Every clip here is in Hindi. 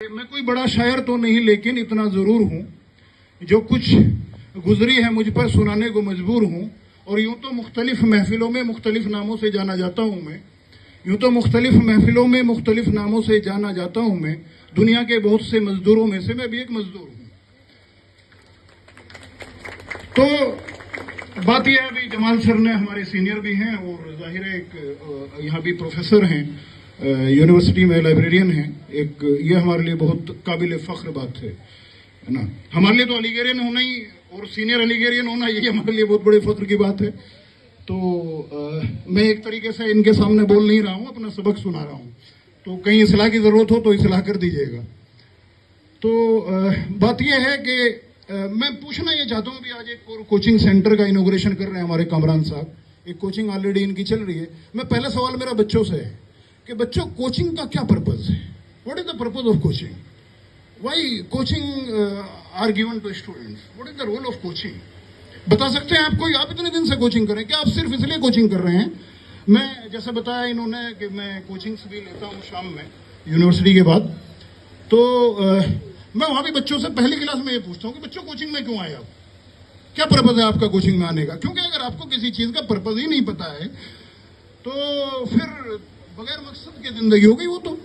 मैं कोई बड़ा शायर तो नहीं, लेकिन इतना जरूर हूं, जो कुछ गुजरी है मुझ पर सुनाने को मजबूर हूं। और यूं तो मुख्तलिफ महफिलों में मुख्तलिफ नामों से जाना जाता हूं मैं, यूं तो मुख्तलिफ महफिलों में मुख्तलिफ नामों से जाना जाता हूं मैं। दुनिया के बहुत से मजदूरों में से मैं भी एक मजदूर हूं। तो बात यह है, अभी जमाल सर ने हमारे सीनियर भी हैं और जाहिर है एक यहाँ भी प्रोफेसर हैं, यूनिवर्सिटी में लाइब्रेरियन हैं। एक ये हमारे लिए बहुत काबिल फख्र बात है ना। हमारे लिए तो अलीगेरियन होना ही और सीनियर अलीगेरियन होना, यही हमारे लिए बहुत बड़े फख्र की बात है। तो मैं एक तरीके से इनके सामने बोल नहीं रहा हूँ, अपना सबक सुना रहा हूँ। तो कहीं इस्लाह की ज़रूरत हो तो इस्लाह कर दीजिएगा। तो बात यह है कि मैं पूछना ये चाहता हूँ, अभी आज एक कोचिंग सेंटर का इनोग्रेशन कर रहे हैं हमारे कामरान साहब। एक कोचिंग ऑलरेडी इनकी चल रही है। मैं पहला सवाल मेरा बच्चों से है कि बच्चों, कोचिंग का क्या पर्पज़ है? What is the purpose of coaching? Why coaching are given to students? What is the role of coaching? बता सकते हैं आप? कोई आप इतने दिन से कोचिंग करें क्या? आप सिर्फ इसलिए कोचिंग कर रहे हैं? मैं जैसे बताया इन्होंने कि मैं कोचिंग्स भी लेता हूँ शाम में यूनिवर्सिटी के बाद। तो मैं वहाँ भी बच्चों से पहली क्लास में ये पूछता हूँ कि बच्चों कोचिंग में क्यों आए आप? क्या पर्पज़ है आपका कोचिंग में आने का? क्योंकि अगर आपको किसी चीज़ का पर्पज़ ही नहीं पता है तो फिर बगैर मकसद की ज़िंदगी हो गई वो। तो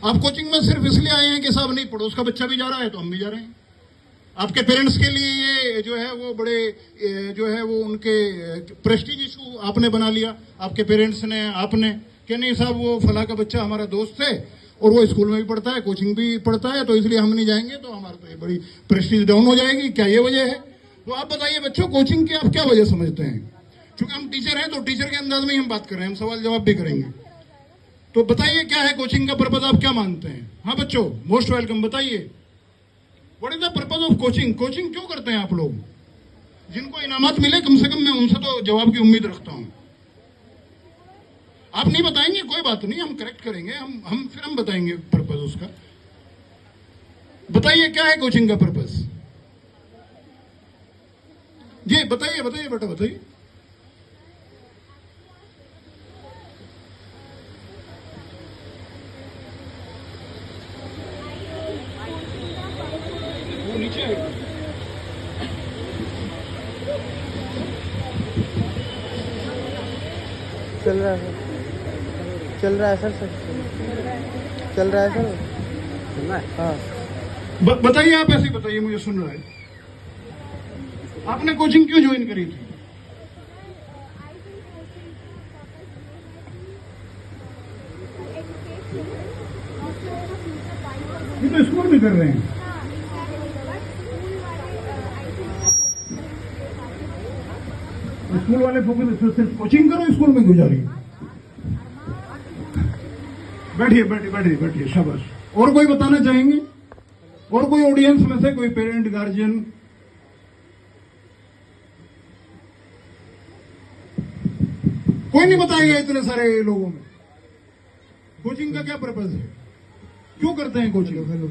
आप कोचिंग में सिर्फ इसलिए आए हैं कि साहब नहीं, पड़ोस का बच्चा भी जा रहा है तो हम भी जा रहे हैं। आपके पेरेंट्स के लिए ये जो है वो बड़े जो है वो उनके प्रेस्टीज इशू आपने बना लिया, आपके पेरेंट्स ने, आपने, कि नहीं साहब वो फला का बच्चा हमारा दोस्त है और वो स्कूल में भी पढ़ता है, कोचिंग भी पढ़ता है, तो इसलिए हम नहीं जाएंगे तो हमारा तो ये बड़ी प्रेस्टीज डाउन हो जाएगी। क्या ये वजह है? तो आप बताइए बच्चों, कोचिंग की आप क्या वजह समझते हैं? क्योंकि हम टीचर हैं तो टीचर के अंदाज में ही हम बात कर रहे हैं, हम सवाल जवाब भी करेंगे। तो बताइए क्या है कोचिंग का पर्पज़, आप क्या मानते हैं? हाँ बच्चों, मोस्ट वेलकम, बताइए what is the purpose of coaching? Coaching क्यों करते हैं आप लोग? जिनको इनामत मिले कम से कम मैं उनसे तो जवाब की उम्मीद रखता हूं। आप नहीं बताएंगे कोई बात नहीं, हम करेक्ट करेंगे, हम बताएंगे पर्पज़ उसका। बताइए क्या है कोचिंग का पर्पज़? जी बताइए बताइए बेटा बताइए। चल रहा है सर, चल रहा है सर, चल रहा है सर, सुनना है? हाँ बताइए, आप ऐसे बताइए, मुझे सुन रहा है। आपने कोचिंग क्यों ज्वाइन करी थी? ये तो स्कूल में कर रहे हैं। स्कूल वाले फोकस सिर्फ कोचिंग करो, स्कूल में क्यों जा रही है? बैठिए बैठिए बैठिए बैठिए, शाबाश। और कोई बताना चाहेंगे? और कोई ऑडियंस में से कोई पेरेंट, गार्जियन? कोई नहीं बताएगा इतने सारे लोगों में। कोचिंग का क्या पर्पज है? क्यों करते हैं कोचिंग?